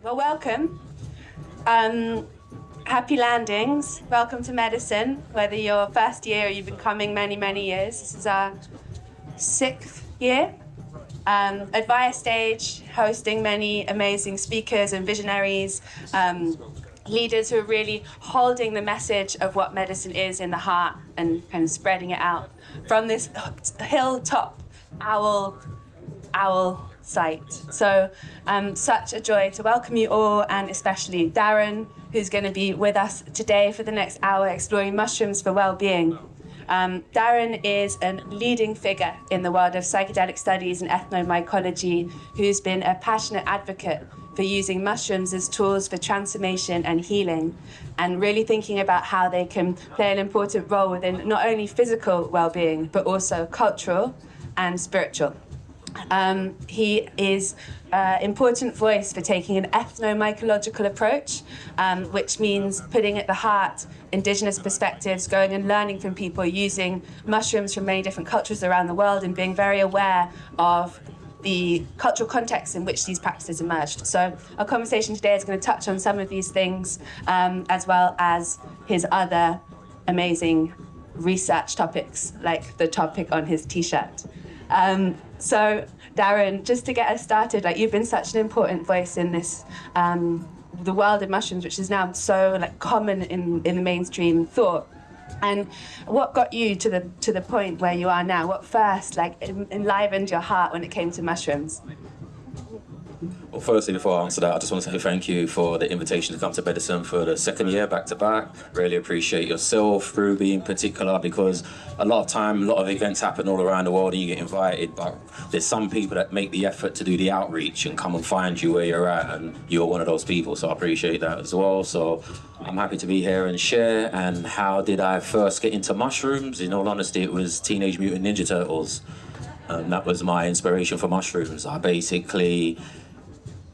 Well, welcome. Happy landings. Welcome to medicine, whether you're first year or you've been coming many, many years. This is our 6th year. Advire Stage, hosting many amazing speakers and visionaries, leaders who are really holding the message of what medicine is in the heart and kind of spreading it out from this hilltop owl site. So such a joy to welcome you all, and especially Darren, who's going to be with us today for the next hour exploring mushrooms for well-being. Darren is a leading figure in the world of psychedelic studies and ethnomycology, who's been a passionate advocate for using mushrooms as tools for transformation and healing, and really thinking about how they can play an important role within not only physical well-being, but also cultural and spiritual. He is an important voice for taking an ethnomycological approach, which means putting at the heart indigenous perspectives, going and learning from people, using mushrooms from many different cultures around the world, and being very aware of the cultural context in which these practices emerged. So our conversation today is going to touch on some of these things, as well as his other amazing research topics, like the topic on his t-shirt. So Darren, just to get us started, you've been such an important voice in this, the world of mushrooms, which is now so common in the mainstream thought. And what got you to the point where you are now? What first enlivened your heart when it came to mushrooms? Well, firstly, before I answer that, I just want to say thank you for the invitation to come to medicine for the 2nd year back to back. Really appreciate yourself, Ruby in particular, because a lot of events happen all around the world and you get invited, but there's some people that make the effort to do the outreach and come and find you where you're at, and you're one of those people, so I appreciate that as well. So I'm happy to be here and share. And how did I first get into mushrooms? In all honesty, it was Teenage Mutant Ninja Turtles. That was my inspiration for mushrooms. I basically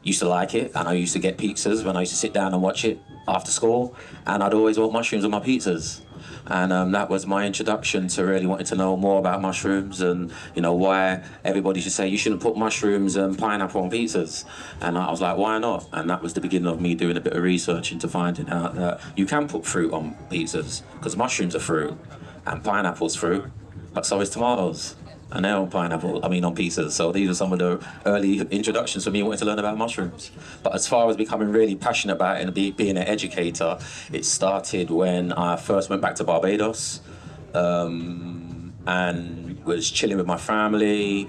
used to like it, and I used to get pizzas when I used to sit down and watch it after school, and I'd always want mushrooms on my pizzas. And that was my introduction to really wanting to know more about mushrooms, and why everybody should say you shouldn't put mushrooms and pineapple on pizzas. And I was like, why not? And that was the beginning of me doing a bit of research into finding out that you can put fruit on pizzas, because mushrooms are fruit and pineapple's fruit, but so is tomatoes. And they're on on pizzas. So these are some of the early introductions for me wanting to learn about mushrooms. But as far as becoming really passionate about it and being an educator, it started when I first went back to Barbados, and was chilling with my family,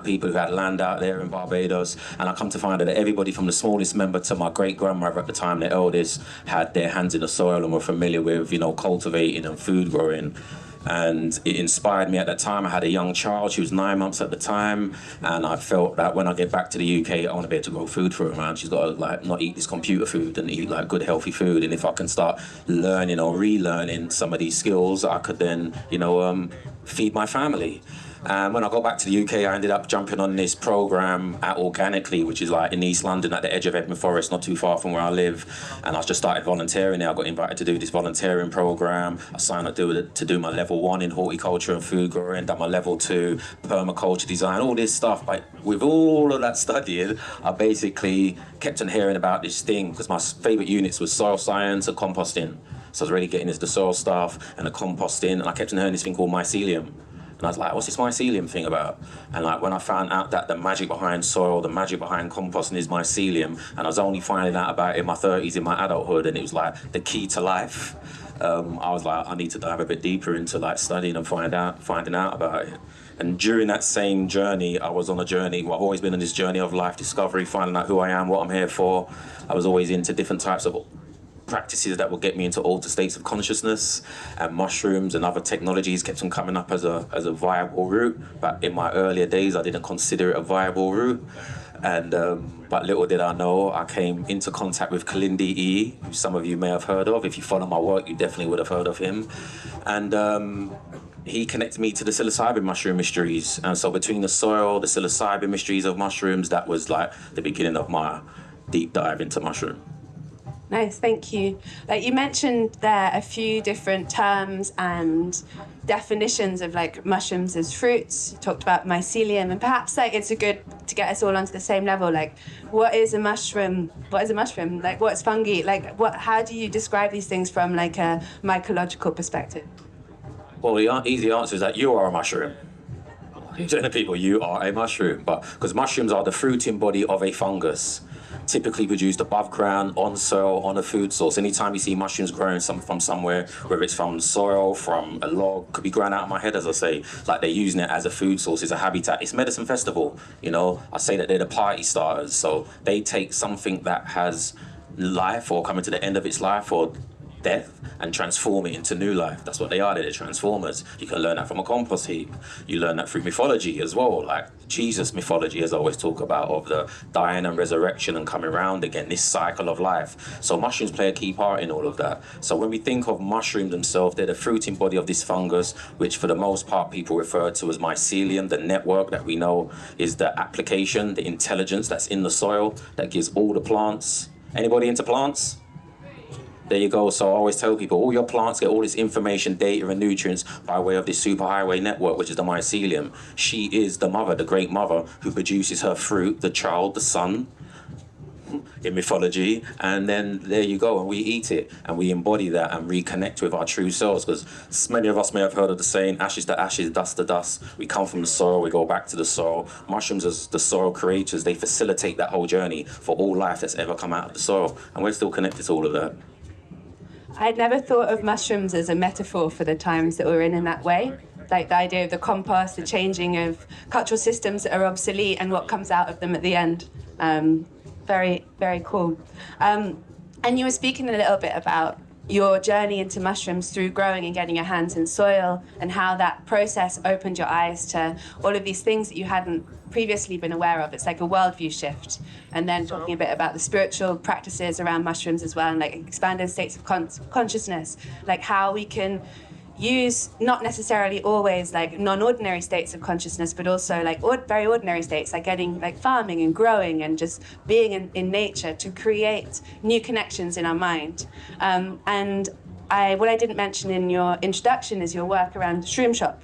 people who had land out there in Barbados. And I come to find out that everybody from the smallest member to my great-grandmother at the time, the eldest, had their hands in the soil and were familiar with, cultivating and food growing. And it inspired me at that time. I had a young child, she was 9 months at the time, and I felt that when I get back to the UK, I want to be able to grow food for her, man. She's got to not eat this computer food and eat good healthy food. And if I can start learning or relearning some of these skills, I could then, feed my family. And when I got back to the UK, I ended up jumping on this program at Organically, which is in East London at the edge of Edinburgh Forest, not too far from where I live. And I just started volunteering there. I got invited to do this volunteering program. I signed up to do my level 1 in horticulture and food growing, done my level 2 permaculture design, all this stuff. But with all of that studying, I basically kept on hearing about this thing, because my favourite units was soil science and composting. So I was really getting into the soil stuff and the composting, and I kept on hearing this thing called mycelium. And I was like, what's this mycelium thing about? And when I found out that the magic behind soil, the magic behind composting is mycelium, and I was only finding out about it in my 30s, in my adulthood, and it was the key to life. I was like, I need to dive a bit deeper into studying and finding out about it. And during that same journey, I was on a journey. I've always been on this journey of life discovery, finding out who I am, what I'm here for. I was always into different types of practices that will get me into altered states of consciousness, and mushrooms and other technologies kept on coming up as a viable route. But in my earlier days, I didn't consider it a viable route. And but little did I know, I came into contact with Kalindi E, who some of you may have heard of. If you follow my work, you definitely would have heard of him. And he connected me to the psilocybin mushroom mysteries. And so between the soil, the psilocybin mysteries of mushrooms, that was the beginning of my deep dive into mushroom. Nice, thank you. You mentioned there a few different terms and definitions of like mushrooms as fruits. You talked about mycelium, and perhaps like it's a good to get us all onto the same level. Like, what is a mushroom? What is a mushroom? Like, what's fungi? Like, what? How do you describe these things from like a mycological perspective? Well, the easy answer is that you are a mushroom. Telling the people you are a mushroom, but because mushrooms are the fruiting body of a fungus, typically produced above ground, on soil, on a food source. Anytime you see mushrooms growing from somewhere, whether it's from soil, from a log, could be growing out of my head, as I say, like they're using it as a food source, it's a habitat. It's medicine festival, you know. I say that they're the party starters, so they take something that has life or coming to the end of its life or death and transform it into new life. That's what they are. They're transformers. You can learn that from a compost heap. You learn that through mythology as well, like Jesus mythology, as I always talk about, of the dying and resurrection and coming around again, this cycle of life. So mushrooms play a key part in all of that. So when we think of mushrooms themselves, they're the fruiting body of this fungus, which for the most part people refer to as mycelium. The network that we know is the application, the intelligence that's in the soil that gives all the plants. Anybody into plants? There you go. So I always tell people, all your plants get all this information, data and nutrients by way of this superhighway network, which is the mycelium. She is the mother, the great mother, who produces her fruit, the child, the son, in mythology. And then there you go, and we eat it, and we embody that and reconnect with our true selves. Because many of us may have heard of the saying, ashes to ashes, dust to dust. We come from the soil, we go back to the soil. Mushrooms, as the soil creators, they facilitate that whole journey for all life that's ever come out of the soil. And we're still connected to all of that. I'd never thought of mushrooms as a metaphor for the times that we're in that way. Like the idea of the compost, the changing of cultural systems that are obsolete and what comes out of them at the end. Very, very cool. And you were speaking a little bit about your journey into mushrooms through growing and getting your hands in soil, and how that process opened your eyes to all of these things that you hadn't previously been aware of. It's like a worldview shift. And then talking a bit about the spiritual practices around mushrooms as well, and like expanded states of consciousness, like how we can use not necessarily always like non-ordinary states of consciousness, but also like very ordinary states, like getting like farming and growing and just being in nature to create new connections in our mind. And what I didn't mention in your introduction is your work around Shroom Shop,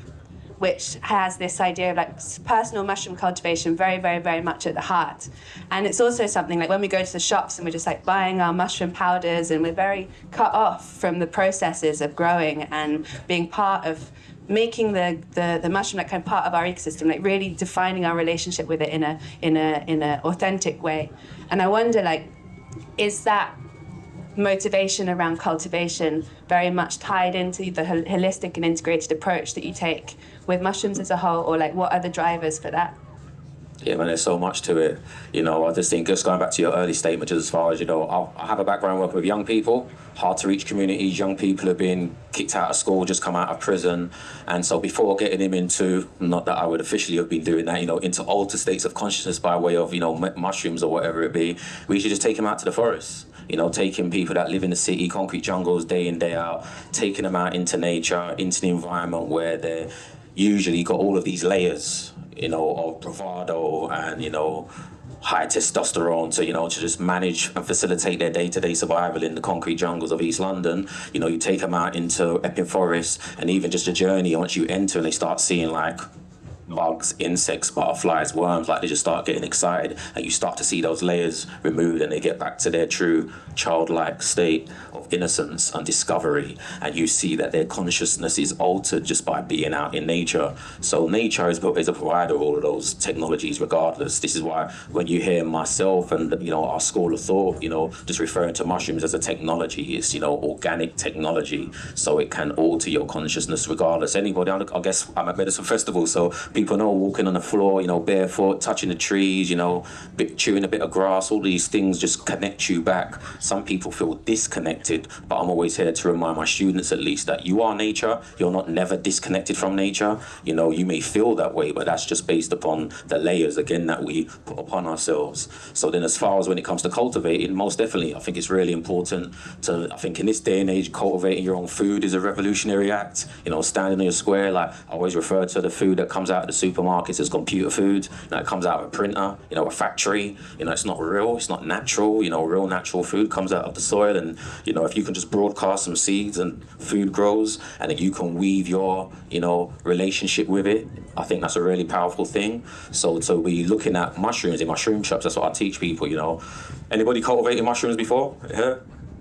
which has this idea of like personal mushroom cultivation very, very, very much at the heart. And it's also something like when we go to the shops and we're just like buying our mushroom powders, and we're very cut off from the processes of growing and being part of making the mushroom like kind of part of our ecosystem, like really defining our relationship with it in a authentic way. And I wonder, like, is that motivation around cultivation very much tied into the holistic and integrated approach that you take with mushrooms as a whole, or like what are the drivers for that? Yeah, man, there's so much to it. You know, I just think, just going back to your early statement, just as far as, you know, I have a background working with young people, hard to reach communities. Young people have been kicked out of school, just come out of prison. And so before getting them into, not that I would officially have been doing that, you know, into altered states of consciousness by way of, you know, mushrooms or whatever it be, we should just take them out to the forest. You know, taking people that live in the city, concrete jungles, day in, day out, taking them out into nature, into the environment where they're usually got all of these layers, you know, of bravado and, you know, high testosterone to, you know, to just manage and facilitate their day-to-day survival in the concrete jungles of East London. You know, you take them out into Epping Forest, and even just a journey, once you enter and they start seeing like bugs, insects, butterflies, worms, like they just start getting excited, and you start to see those layers removed, and they get back to their true childlike state of innocence and discovery, and you see that their consciousness is altered just by being out in nature. So nature is a provider of all of those technologies regardless. This is why when you hear myself and, you know, our school of thought, you know, just referring to mushrooms as a technology, it's, you know, organic technology, so it can alter your consciousness regardless. Anybody, I guess I'm at Medicine Festival, so people know walking on the floor, you know, barefoot, touching the trees, you know, chewing a bit of grass, all these things just connect you back. Some people feel disconnected, but I'm always here to remind my students at least that you are nature. You're not never disconnected from nature. You know, you may feel that way, but that's just based upon the layers, again, that we put upon ourselves. So then as far as when it comes to cultivating, most definitely, I think it's really important to, I think in this day and age, cultivating your own food is a revolutionary act. You know, standing in your square, like I always refer to the food that comes out out of the supermarkets as computer food. It comes out of a printer, a factory. It's not real, it's not natural. Real natural food comes out of the soil, and if you can just broadcast some seeds and food grows, and then you can weave your relationship with it, I think that's a really powerful thing. So to be looking at mushrooms in mushroom shops, that's what I teach people. Anybody cultivated mushrooms before? Yeah.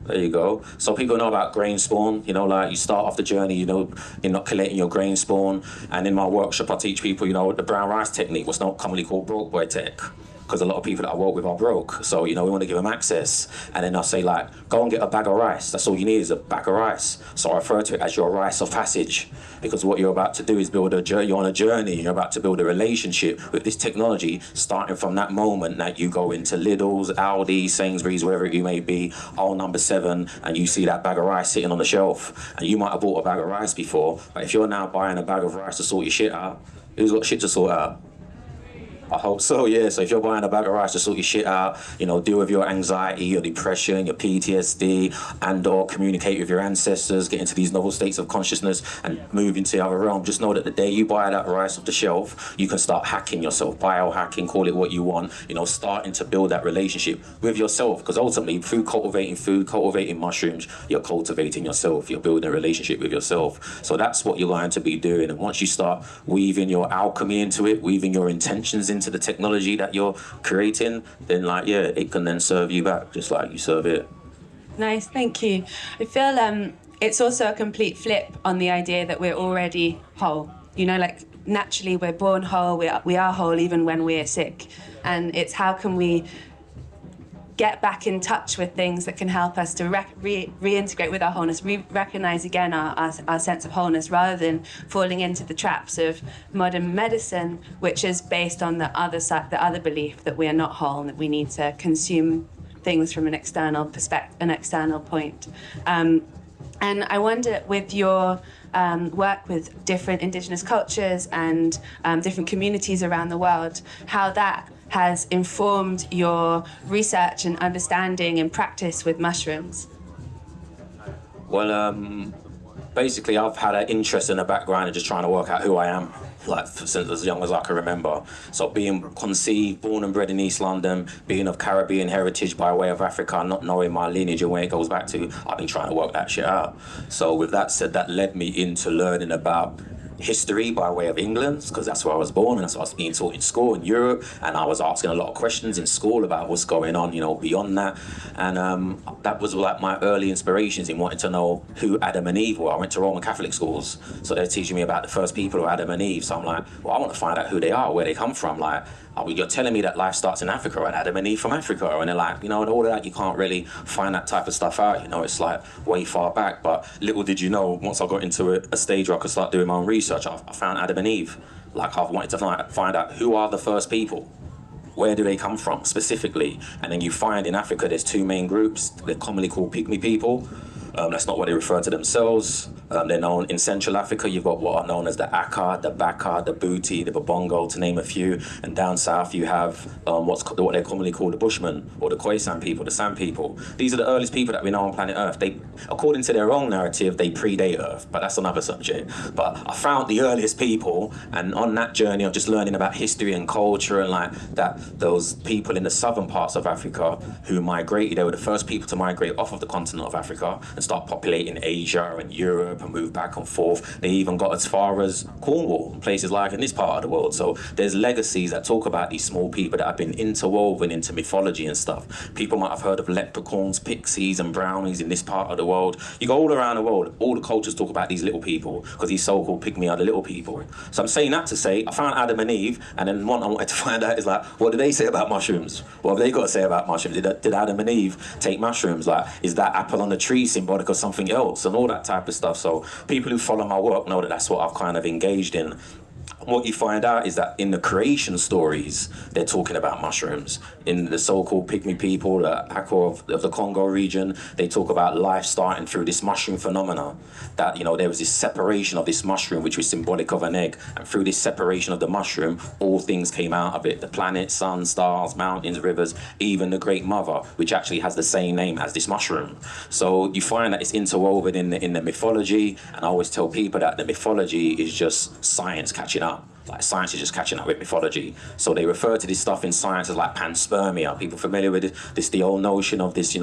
There you go. So people know about grain spawn, like you start off the journey, you're not collecting your grain spawn. And in my workshop, I teach people, the brown rice technique, what's not commonly called broke boy tech. Because a lot of people that I work with are broke. So, we want to give them access. And then I'll say, go and get a bag of rice. That's all you need is a bag of rice. So I refer to it as your rice of passage. Because what you're about to do is you're on a journey. You're about to build a relationship with this technology, starting from that moment that you go into Lidl's, Aldi, Sainsbury's, wherever you may be, aisle number 7, and you see that bag of rice sitting on the shelf. And you might have bought a bag of rice before, but if you're now buying a bag of rice to sort your shit out, who's got shit to sort out? I hope so, yeah. So if you're buying a bag of rice to sort your shit out, deal with your anxiety, your depression, your PTSD, and or communicate with your ancestors, get into these novel states of consciousness and move into the other realm, just know that the day you buy that rice off the shelf, you can start hacking yourself, biohacking, call it what you want, starting to build that relationship with yourself. Because ultimately, through cultivating mushrooms, you're cultivating yourself, you're building a relationship with yourself. So that's what you're going to be doing. And once you start weaving your alchemy into it, weaving your intentions into the technology that you're creating, then it can then serve you back just like you serve it. Nice, thank you. I feel it's also a complete flip on the idea that we're already whole. Naturally we're born whole, we are whole even when we're sick. And it's how can we get back in touch with things that can help us to reintegrate with our wholeness, recognize again our sense of wholeness, rather than falling into the traps of modern medicine, which is based on the other side, the other belief that we are not whole and that we need to consume things from an external perspective, an external point. And I wonder, with your work with different indigenous cultures and different communities around the world, how that has informed your research and understanding and practice with mushrooms? Well, basically I've had an interest in the background and just trying to work out who I am, since as young as I can remember. So being conceived, born and bred in East London, being of Caribbean heritage by way of Africa, not knowing my lineage and where it goes back to, I've been trying to work that shit out. So with that said, that led me into learning about history by way of England, because that's where I was born and that's what I was being taught in school in Europe, and I was asking a lot of questions in school about what's going on, beyond that. And that was my early inspirations in wanting to know who Adam and Eve were. I went to Roman Catholic schools, so they're teaching me about the first people of Adam and Eve. So I'm like, well, I want to find out who they are, where they come from. You're telling me that life starts in Africa and Adam and Eve from Africa, and they're like, all of that, you can't really find that type of stuff out, it's way far back. But little did you know, once I got into a stage where I could start doing my own research, I found Adam and Eve. I wanted to find out who are the first people, where do they come from specifically. And then you find in Africa there's 2 main groups. They're commonly called pygmy people. That's not what they refer to themselves. They're known in Central Africa. You've got what are known as the Aka, the Baka, the Booty, the Babongo, to name a few. And down south you have what they're commonly called the Bushmen, or the Khoisan people, the San people. These are the earliest people that we know on planet Earth. They, according to their own narrative, they predate Earth, but that's another subject. But I found the earliest people, and on that journey of just learning about history and culture and those people in the southern parts of Africa who migrated, they were the first people to migrate off of the continent of Africa and start populating Asia and Europe and move back and forth. They even got as far as Cornwall, places like in this part of the world. So there's legacies that talk about these small people that have been interwoven into mythology and stuff. People might have heard of leprechauns, pixies and brownies in this part of the world. You go all around the world, all the cultures talk about these little people, because these so-called pygmy are the little people. So I'm saying that to say, I found Adam and Eve, and then one I wanted to find out is what do they say about mushrooms? What have they got to say about mushrooms? Did Adam and Eve take mushrooms? Is that apple on the tree symbolic of something else? And all that type of stuff. So people who follow my work know that that's what I've kind of engaged in. What you find out is that in the creation stories, they're talking about mushrooms. In the so-called pygmy people, the Akko of the Congo region, they talk about life starting through this mushroom phenomena. That, there was this separation of this mushroom, which was symbolic of an egg. And through this separation of the mushroom, all things came out of it. The planet, sun, stars, mountains, rivers, even the Great Mother, which actually has the same name as this mushroom. So you find that it's interwoven in the mythology. And I always tell people that the mythology is just science catching up up. Like science is just catching up with mythology. So they refer to this stuff in science as like panspermia. People familiar with this the old notion of this,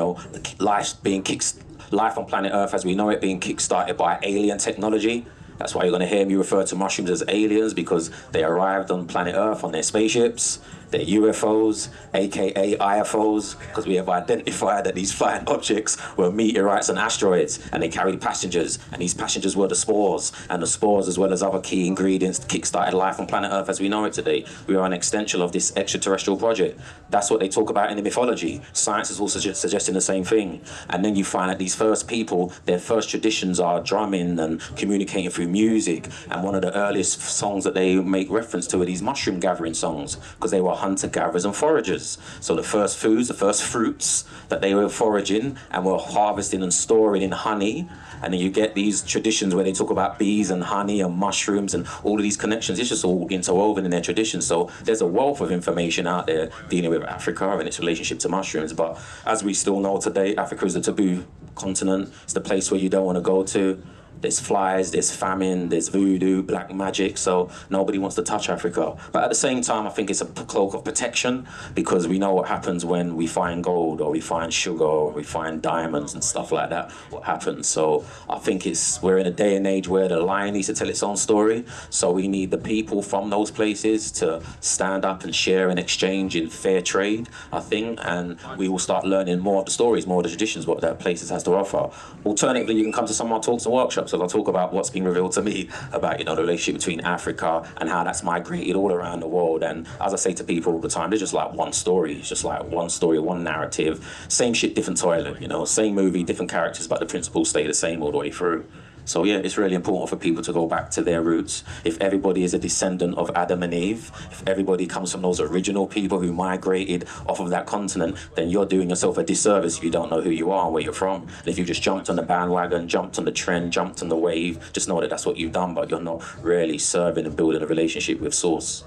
life on planet Earth as we know it being kickstarted by alien technology. That's why you're going to hear me refer to mushrooms as aliens, because they arrived on planet Earth on their spaceships. They're UFOs, aka IFOs, because we have identified that these flying objects were meteorites and asteroids, and they carried passengers, and these passengers were the spores, and the spores, as well as other key ingredients, kick-started life on planet Earth as we know it today. We are an extension of this extraterrestrial project. That's what they talk about in the mythology. Science is also suggesting the same thing. And then you find that these first people, their first traditions are drumming and communicating through music, and one of the earliest songs that they make reference to are these mushroom gathering songs, because they were hunter-gatherers and foragers. So the first foods, the first fruits that they were foraging and were harvesting and storing in honey. And then you get these traditions where they talk about bees and honey and mushrooms and all of these connections. It's just all interwoven in their traditions. So there's a wealth of information out there dealing with Africa and its relationship to mushrooms. But as we still know today, Africa is a taboo continent. It's the place where you don't want to go to. There's flies, there's famine, there's voodoo, black magic, so nobody wants to touch Africa. But at the same time, I think it's a cloak of protection, because we know what happens when we find gold or we find sugar or we find diamonds and stuff like that, what happens. So I think we're in a day and age where the lion needs to tell its own story, so we need the people from those places to stand up and share and exchange in fair trade, I think, and we will start learning more of the stories, more of the traditions, what that places has to offer. Alternatively, you can come to some of our talks and workshops. So I'll talk about what's been revealed to me about, the relationship between Africa and how that's migrated all around the world. And as I say to people all the time, there's just like one story. It's just like one story, one narrative. Same shit, different toilet, same movie, different characters, but the principles stay the same all the way through. So yeah, it's really important for people to go back to their roots. If everybody is a descendant of Adam and Eve, if everybody comes from those original people who migrated off of that continent, then you're doing yourself a disservice if you don't know who you are and where you're from. And if you just jumped on the bandwagon, jumped on the trend, jumped on the wave, just know that that's what you've done, but you're not really serving and building a relationship with Source.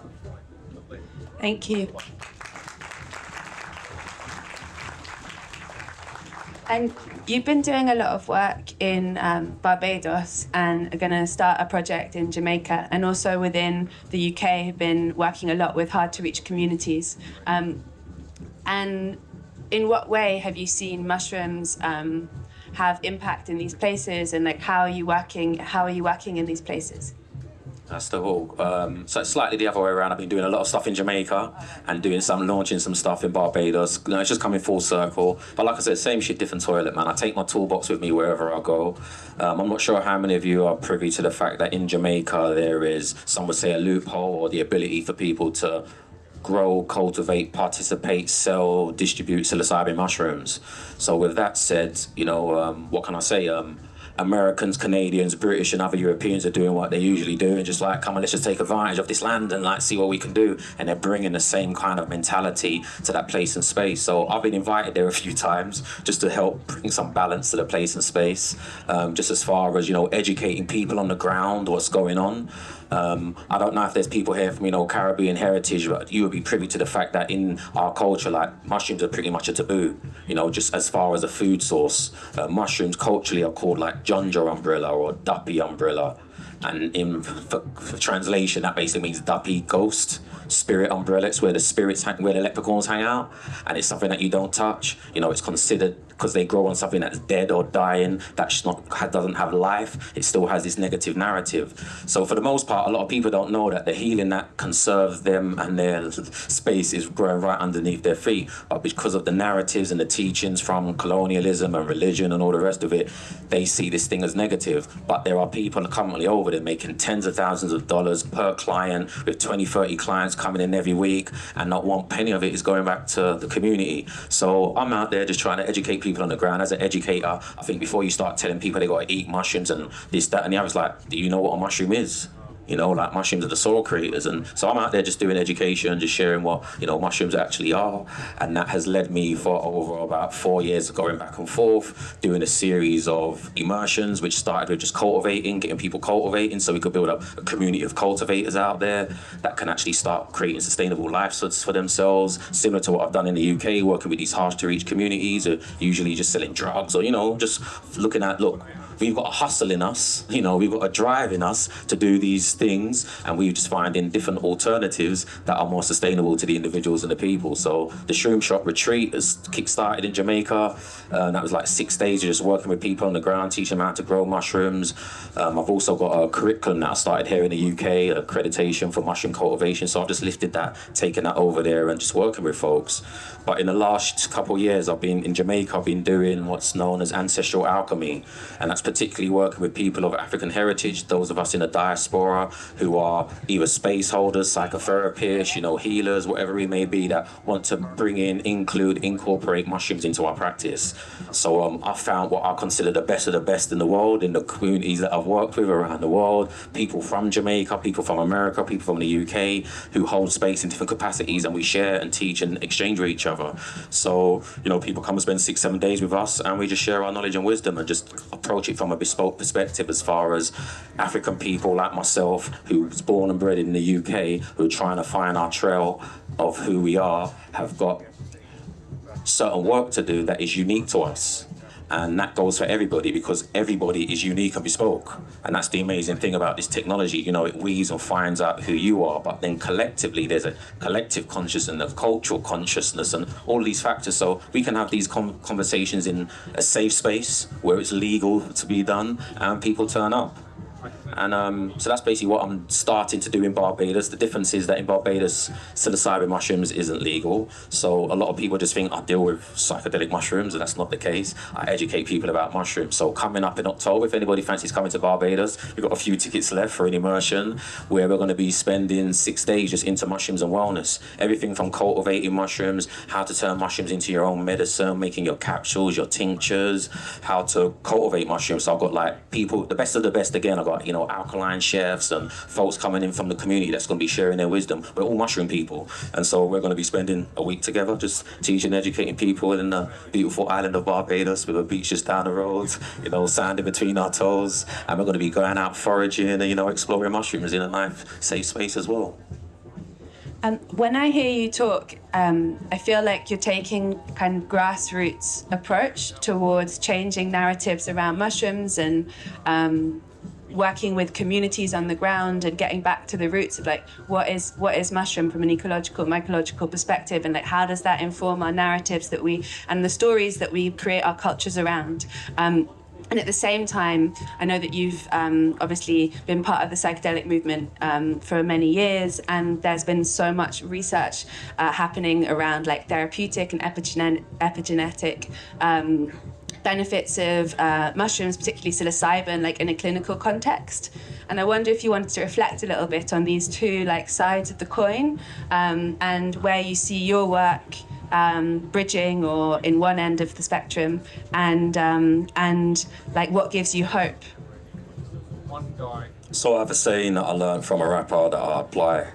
Thank you. And you've been doing a lot of work in Barbados and are going to start a project in Jamaica, and also within the UK have been working a lot with hard-to-reach communities. And in what way have you seen mushrooms have impact in these places, and how are you working in these places? That's the whole. So it's slightly the other way around. I've been doing a lot of stuff in Jamaica and launching some stuff in Barbados. It's just coming full circle. But like I said, same shit, different toilet, man. I take my toolbox with me wherever I go. I'm not sure how many of you are privy to the fact that in Jamaica there is, some would say, a loophole or the ability for people to grow, cultivate, participate, sell, distribute psilocybin mushrooms. So with that said, what can I say? Americans, Canadians, British and other Europeans are doing what they usually do and just come on, let's just take advantage of this land and see what we can do. And they're bringing the same kind of mentality to that place and space. So I've been invited there a few times just to help bring some balance to the place and space, just as far as, educating people on the ground, what's going on. I don't know if there's people here from, Caribbean heritage, but you would be privy to the fact that in our culture, mushrooms are pretty much a taboo, just as far as a food source. Mushrooms culturally are called Junja umbrella or Duppy umbrella. And for translation, that basically means Duppy, ghost, spirit umbrella. It's where where the leprechauns hang out. And it's something that you don't touch. It's considered, because they grow on something that's dead or dying, doesn't have life, it still has this negative narrative. So for the most part, a lot of people don't know that the healing that conserves them and their space is growing right underneath their feet. But because of the narratives and the teachings from colonialism and religion and all the rest of it, they see this thing as negative. But there are people currently over there making tens of thousands of dollars per client, with 20, 30 clients coming in every week, and not one penny of it is going back to the community. So I'm out there just trying to educate people on the ground. As an educator, I think before you start telling people they got to eat mushrooms and this, that, and the other, do you know what a mushroom is? Mushrooms are the soil creators. And so I'm out there just doing education, just sharing what, mushrooms actually are. And that has led me for over about 4 years going back and forth, doing a series of immersions, which started with just getting people cultivating, so we could build up a community of cultivators out there that can actually start creating sustainable livelihoods for themselves, similar to what I've done in the UK, working with these hard to reach communities, or usually just selling drugs, or, just looking at, we've got a hustle in us, we've got a drive in us to do these things, and we're just finding different alternatives that are more sustainable to the individuals and the people. So the Shroom Shop retreat has kick-started in Jamaica, and that was like 6 days of just working with people on the ground, teaching them how to grow mushrooms. I've also got a curriculum that I started here in the UK, accreditation for mushroom cultivation, so I've just lifted that, taken that over there and just working with folks. But in the last couple of years, I've been in Jamaica, I've been doing what's known as ancestral alchemy, and that's particularly working with people of African heritage, those of us in the diaspora who are either space holders, psychotherapists, healers, whatever we may be, that want to bring in, incorporate mushrooms into our practice. So I found what I consider the best of the best in the world, in the communities that I've worked with around the world, people from Jamaica, people from America, people from the UK, who hold space in different capacities, and we share and teach and exchange with each other. So, people come and spend 6-7 days with us, and we just share our knowledge and wisdom and just approach it from a bespoke perspective, as far as African people like myself, who was born and bred in the UK, who are trying to find our trail of who we are, have got certain work to do that is unique to us. And that goes for everybody, because everybody is unique and bespoke. And that's the amazing thing about this technology. It weaves and finds out who you are, but then collectively there's a collective consciousness and a cultural consciousness and all these factors. So we can have these conversations in a safe space where it's legal to be done, and people turn up. And so that's basically what I'm starting to do in Barbados. The difference is that in Barbados, psilocybin mushrooms isn't legal. So a lot of people just think I deal with psychedelic mushrooms, and that's not the case. I educate people about mushrooms. So coming up in October, if anybody fancies coming to Barbados, we've got a few tickets left for an immersion where we're going to be spending 6 days just into mushrooms and wellness. Everything from cultivating mushrooms, how to turn mushrooms into your own medicine, making your capsules, your tinctures, how to cultivate mushrooms. So I've got like people, the best of the best again. I've got, alkaline chefs and folks coming in from the community that's going to be sharing their wisdom. We're all mushroom people, and so we're going to be spending a week together just teaching, educating people in the beautiful island of Barbados with a beach just down the road, sand in between our toes, and we're going to be going out foraging and exploring mushrooms in a nice safe space as well. When I hear you talk, I feel like you're taking kind of grassroots approach towards changing narratives around mushrooms and working with communities on the ground and getting back to the roots of like what is mushroom from an ecological, mycological perspective, and like how does that inform our narratives that we and the stories that we create our cultures around. And at the same time, I know that you've obviously been part of the psychedelic movement for many years, and there's been so much research happening around like therapeutic and epigenetic benefits of mushrooms, particularly psilocybin, like in a clinical context. And I wonder if you wanted to reflect a little bit on these two like sides of the coin, and where you see your work bridging or in one end of the spectrum, and like what gives you hope. So I have a saying that I learned from a rapper that I apply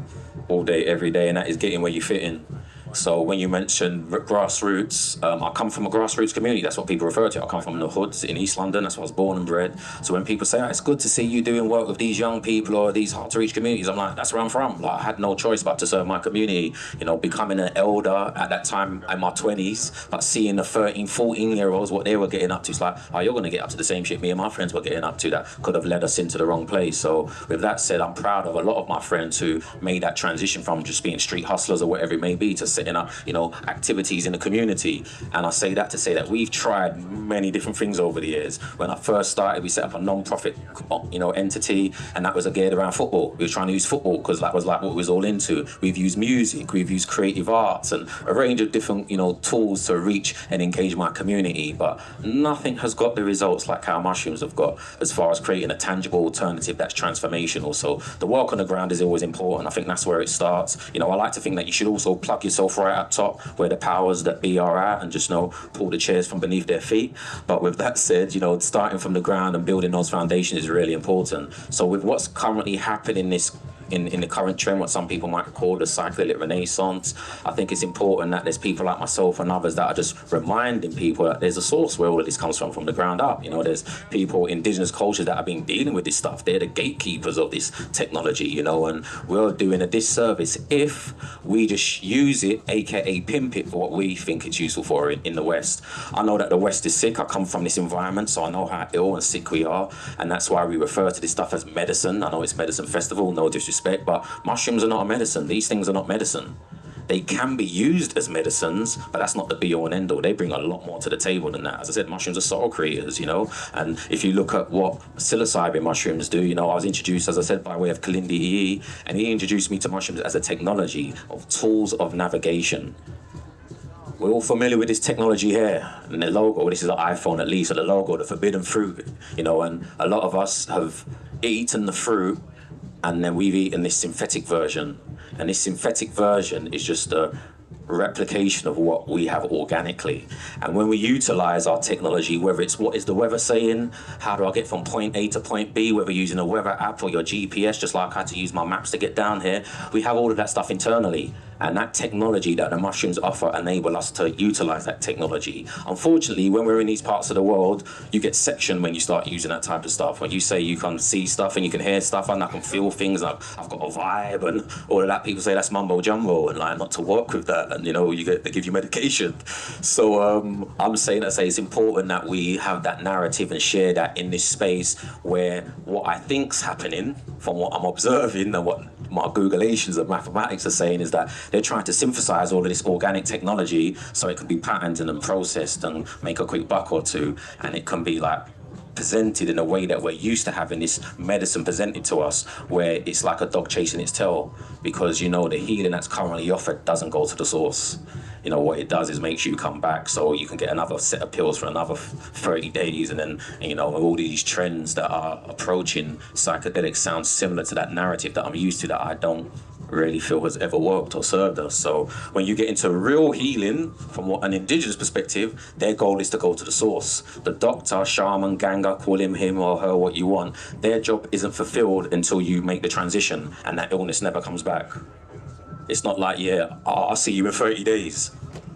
all day, every day, and that is getting where you fit in. So when you mention grassroots, I come from a grassroots community. That's what people refer to. I come from the hoods in East London. That's where I was born and bred. So when people say, it's good to see you doing work with these young people or these hard-to-reach communities, I'm like, that's where I'm from. Like, I had no choice but to serve my community. Becoming an elder at that time in my 20s, but seeing the 13, 14-year-olds, what they were getting up to, it's like, you're going to get up to the same shit me and my friends were getting up to that could have led us into the wrong place. So with that said, I'm proud of a lot of my friends who made that transition from just being street hustlers or whatever it may be to setting up, activities in the community. And I say that to say that we've tried many different things over the years. When I first started, we set up a non-profit, entity, and that was geared around football. We were trying to use football because that was like what we was all into. We've used music, we've used creative arts, and a range of different, tools to reach and engage my community. But nothing has got the results like how mushrooms have got, as far as creating a tangible alternative that's transformational. So the work on the ground is always important. I think that's where it starts. I like to think that you should also plug yourself right up top where the powers that be are at, and just pull the chairs from beneath their feet. But with that said, starting from the ground and building those foundations is really important. So with what's currently happening in the current trend, what some people might call the psychedelic renaissance. I think it's important that there's people like myself and others that are just reminding people that there's a source where all of this comes from the ground up. You know, there's people, indigenous cultures that have been dealing with this stuff. They're the gatekeepers of this technology, you know, and we're doing a disservice if we just use it, aka pimp it, for what we think it's useful for in the West. I know that the West is sick. I come from this environment, so I know how ill and sick we are, and that's why we refer to this stuff as medicine. I know it's medicine festival, no disrespect, but mushrooms are not a medicine. These things are not medicine. They can be used as medicines, but that's not the be all and end all. They bring a lot more to the table than that. As I said, mushrooms are soul creators, you know? And if you look at what psilocybin mushrooms do, you know, I was introduced, as I said, by way of Kalindi Ii, and he introduced me to mushrooms as a technology of tools of navigation. We're all familiar with this technology here, and the logo, this is an iPhone at least, or the logo, the forbidden fruit, you know, and a lot of us have eaten the fruit, and then we've eaten this synthetic version. And this synthetic version is just a replication of what we have organically. And when we utilize our technology, whether it's what is the weather saying, how do I get from point A to point B, whether using a weather app or your GPS, just like I had to use my maps to get down here, we have all of that stuff internally. And that technology that the mushrooms offer enable us to utilize that technology. Unfortunately, when we're in these parts of the world, you get sectioned when you start using that type of stuff. When you say you can see stuff and you can hear stuff and I can feel things, I've got a vibe and all of that, people say that's mumbo jumbo and like not to work with that, and you know, they give you medication. So I'm saying that it's important that we have that narrative and share that in this space where what I think's happening from what I'm observing and what my Googleations of mathematics are saying is that they're trying to synthesize all of this organic technology so it can be patented and processed and make a quick buck or two, and it can be like presented in a way that we're used to having this medicine presented to us, where it's like a dog chasing its tail, because you know the healing that's currently offered doesn't go to the source. You know, what it does is makes you come back so you can get another set of pills for another 30 days, and then, you know, all these trends that are approaching psychedelics sound similar to that narrative that I'm used to, that I don't really feel has ever worked or served us. So when you get into real healing from what an indigenous perspective, their goal is to go to the source. The doctor, shaman, ganga, call him or her what you want, their job isn't fulfilled until you make the transition and that illness never comes back. It's not like, yeah, I'll see you in 30 days.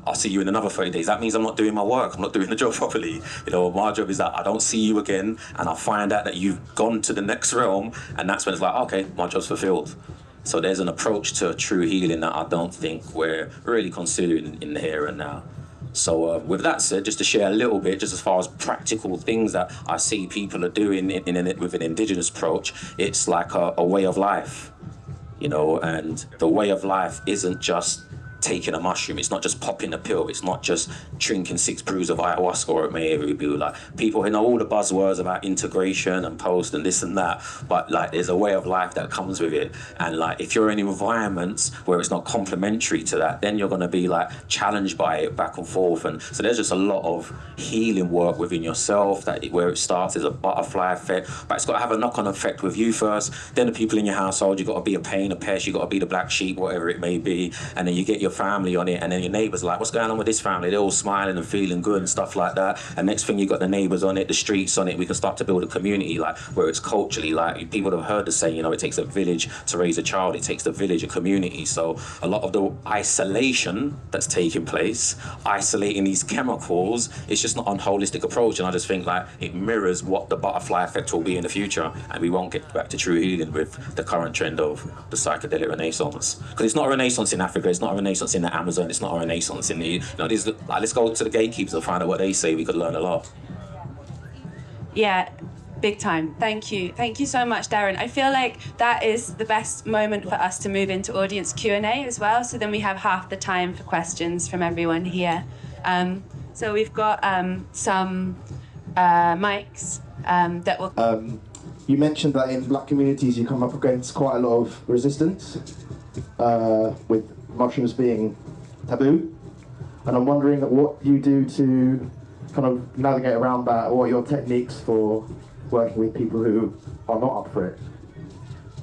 I'll see you in another 30 days. That means I'm not doing my work. I'm not doing the job properly. You know, my job is that I don't see you again, and I find out that you've gone to the next realm, and that's when it's like, okay, my job's fulfilled. So there's an approach to true healing that I don't think we're really considering in the here and now. So with that said, just to share a little bit, just as far as practical things that I see people are doing with an indigenous approach, it's like a way of life, you know, and the way of life isn't just taking a mushroom, it's not just popping a pill, it's not just drinking 6 brews of ayahuasca, or it may be like people who know all the buzzwords about integration and post and this and that, but like there's a way of life that comes with it. And like if you're in environments where it's not complementary to that, then you're going to be like challenged by it back and forth. And so there's just a lot of healing work within yourself, where it starts as a butterfly effect, but it's got to have a knock-on effect with you first, then the people in your household. You've got to be a pain, a pest, you've got to be the black sheep, whatever it may be, and then you get your family on it, and then your neighbours are like, what's going on with this family? They're all smiling and feeling good and stuff like that. And next thing you got the neighbours on it, the streets on it. We can start to build a community like where it's culturally, like people have heard the saying, you know, it takes a village to raise a child, it takes the village, a community. So a lot of the isolation that's taking place, isolating these chemicals, it's just not a holistic approach. And I just think like it mirrors what the butterfly effect will be in the future, and we won't get back to true healing with the current trend of the psychedelic renaissance. Because it's not a renaissance in Africa, it's not a renaissance in the Amazon, it's not a renaissance in the, you know, these, like, let's go to the gatekeepers and find out what they say. We could learn a lot. Yeah, big time. Thank you. Thank you so much, Darren. I feel like that is the best moment for us to move into audience Q&A as well. So then we have half the time for questions from everyone here. So we've got some mics that will... You mentioned that in black communities you come up against quite a lot of resistance with mushrooms being taboo, and I'm wondering what you do to kind of navigate around that, or what are your techniques for working with people who are not up for it?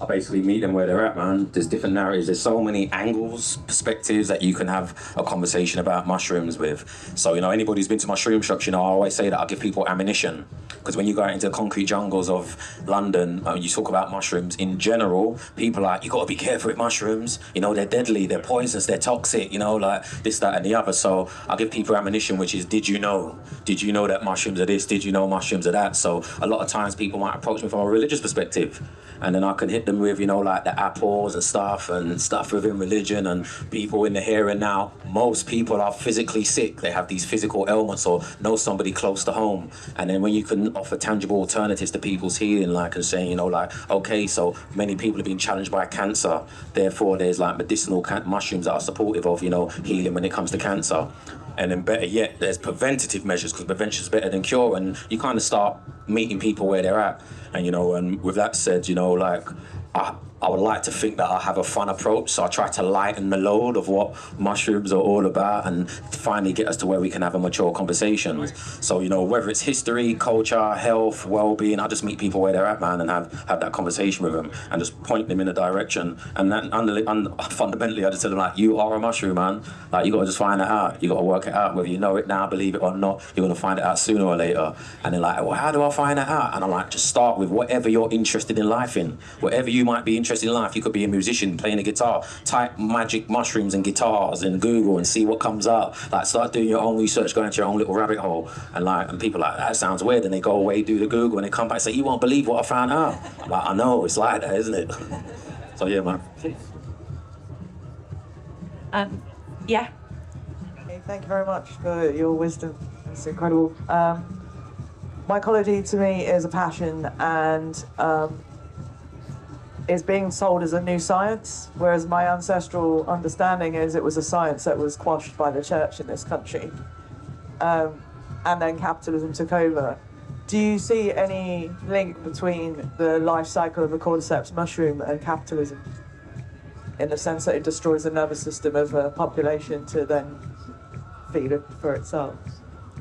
I basically meet them where they're at, man. There's different narratives. There's so many angles, perspectives that you can have a conversation about mushrooms with. So, you know, anybody who's been to mushroom shops, you know, I always say that I give people ammunition. Because when you go out into the concrete jungles of London, you talk about mushrooms in general, people are like, you got to be careful with mushrooms. You know, they're deadly, they're poisonous, they're toxic, you know, like this, that, and the other. So I give people ammunition, which is, did you know? Did you know that mushrooms are this? Did you know mushrooms are that? So a lot of times people might approach me from a religious perspective. And then I can hit them with, you know, like the apples and stuff within religion and people in the here and now. Most people are physically sick. They have these physical ailments or know somebody close to home. And then when you can offer tangible alternatives to people's healing, like and saying, you know, like, okay, so many people have been challenged by cancer. Therefore, there's like medicinal mushrooms that are supportive of, you know, healing when it comes to cancer. And then better yet, there's preventative measures because prevention is better than cure. And you kind of start meeting people where they're at. And, you know, and with that said, you know, like, I would like to think that I have a fun approach, so I try to lighten the load of what mushrooms are all about and finally get us to where we can have a mature conversation. So, you know, whether it's history, culture, health, well-being, I just meet people where they're at, man, and have that conversation with them and just point them in a direction. And then fundamentally, I just tell them, like, you are a mushroom, man. Like, you got to just find it out. You got to work it out. Whether you know it now, believe it or not, you're going to find it out sooner or later. And they're like, well, how do I find that out? And I'm like, just start with whatever you're interested in life in. Whatever you might be interested in life. You could be a musician playing a guitar. Type magic mushrooms and guitars in Google and see what comes up. Like, start doing your own research, go into your own little rabbit hole. And people are like, that sounds weird. And they go away, do the Google, and they come back and say, you won't believe what I found out. I'm like, I know, it's like that, isn't it? So yeah, man. Yeah. Okay, thank you very much for your wisdom. It's incredible. Mycology to me is a passion and is being sold as a new science, whereas my ancestral understanding is it was a science that was quashed by the church in this country. And then capitalism took over. Do you see any link between the life cycle of a cordyceps mushroom and capitalism? In the sense that it destroys the nervous system of a population to then feed it for itself?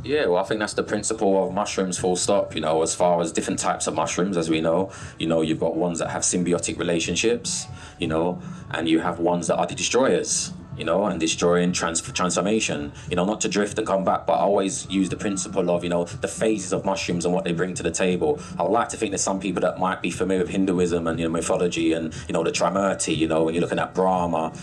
Yeah, well, I think that's the principle of mushrooms, full stop. You know, as far as different types of mushrooms, as we know, you know, you've got ones that have symbiotic relationships, you know, and you have ones that are the destroyers, you know, and destroying transformation, you know, not to drift and come back, but I always use the principle of, you know, the phases of mushrooms and what they bring to the table. I would like to think there's some people that might be familiar with Hinduism and, you know, mythology and, you know, the Trimurti, you know, when you're looking at Brahma,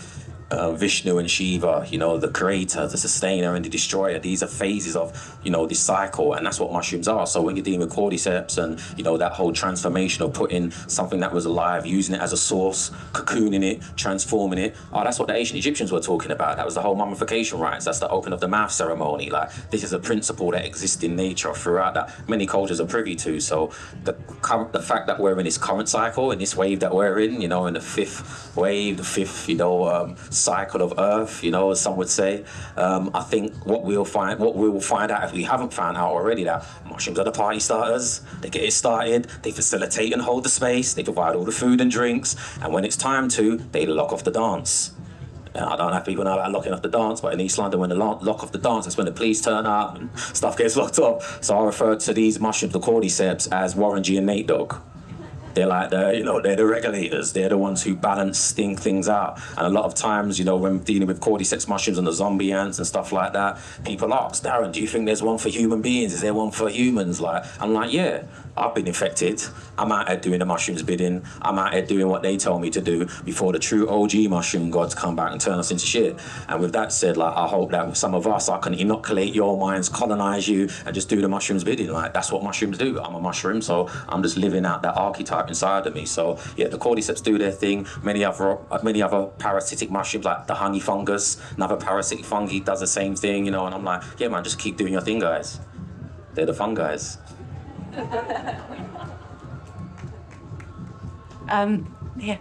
Vishnu and Shiva, you know, the creator, the sustainer and the destroyer. These are phases of, you know, this cycle, and that's what mushrooms are. So when you're dealing with cordyceps and, you know, that whole transformation of putting something that was alive, using it as a source, cocooning it, transforming it, that's what the ancient Egyptians were talking about. That was the whole mummification rites. That's the open of the mouth ceremony. Like, this is a principle that exists in nature throughout that many cultures are privy to. So the fact that we're in this current cycle, in this wave that we're in, you know, in the fifth wave, the fifth, you know, cycle of Earth, you know, as some would say. I think what we will find out, if we haven't found out already, that mushrooms are the party starters. They get it started, they facilitate and hold the space, they provide all the food and drinks, and when it's time to, they lock off the dance. I don't know if people know about locking off the dance, but in East London, when they lock off the dance, that's when the police turn up and stuff gets locked off. So I refer to these mushrooms, the cordyceps, as Warren G and Nate Dogg. They're like they're the regulators. They're the ones who balance things out. And a lot of times, you know, when dealing with cordyceps mushrooms and the zombie ants and stuff like that, people ask, Darren, do you think there's one for human beings? Is there one for humans? Like, I'm like, yeah, I've been infected. I'm out here doing the mushrooms bidding. I'm out here doing what they tell me to do before the true OG mushroom gods come back and turn us into shit. And with that said, like, I hope that some of us, I can inoculate your minds, colonize you, and just do the mushrooms bidding. Like, that's what mushrooms do. I'm a mushroom, so I'm just living out that archetype inside of me. So yeah, the cordyceps do their thing. Many other parasitic mushrooms, like the honey fungus, another parasitic fungi, does the same thing, you know. And I'm like, yeah, man, just keep doing your thing, guys. They're the fun guys. Yeah.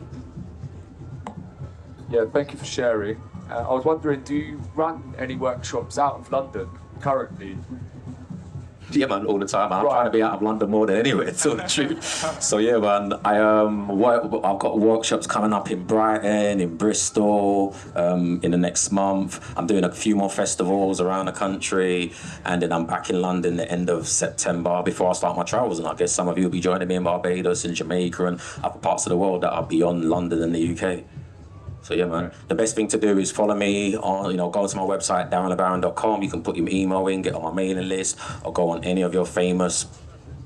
Yeah, thank you for sharing. I was wondering, do you run any workshops out of London currently? Yeah, man, all the time. I'm trying to be out of London more than anywhere, to tell the truth. So yeah, man, I've got workshops coming up in Brighton, in Bristol, in the next month. I'm doing a few more festivals around the country, and then I'm back in London the end of September before I start my travels. And I guess some of you will be joining me in Barbados and Jamaica and other parts of the world that are beyond London and the UK. So yeah, man, the best thing to do is follow me on, go to my website, darrenlebaron.com. You can put your email in, get on my mailing list, or go on any of your famous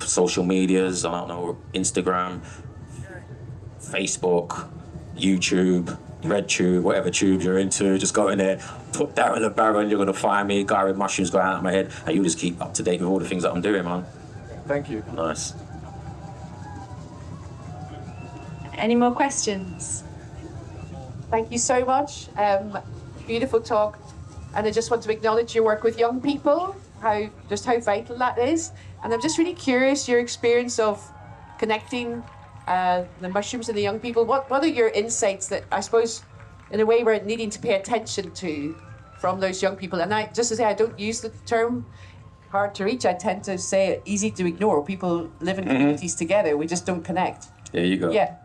social medias. I don't know, Instagram, Facebook, YouTube, RedTube, whatever tube you're into. Just go in there, put Darren LeBaron, you're gonna find me. Guy with mushrooms going out of my head, and you just keep up to date with all the things that I'm doing, man. Thank you. Nice. Any more questions? Thank you so much. Beautiful talk. And I just want to acknowledge your work with young people, how vital that is. And I'm just really curious, your experience of connecting the mushrooms and the young people. What are your insights that I suppose, in a way, we're needing to pay attention to from those young people? And just to say, I don't use the term hard to reach. I tend to say easy to ignore. People live in communities together. We just don't connect. There you go. Yeah.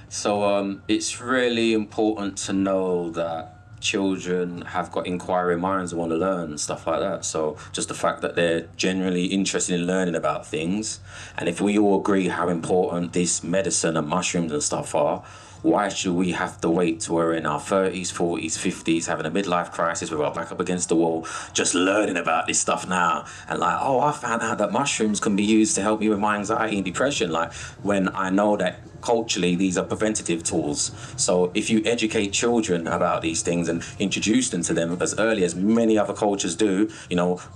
So it's really important to know that children have got inquiring minds and want to learn and stuff like that. So just the fact that they're generally interested in learning about things, and if we all agree how important this medicine and mushrooms and stuff are, why should we have to wait till we're in our 30s, 40s, 50s, having a midlife crisis with our back up against the wall, just learning about this stuff now? And like, oh, I found out that mushrooms can be used to help me with my anxiety and depression. Like, when I know that culturally these are preventative tools. So if you educate children about these things and introduce them to them as early as many other cultures do,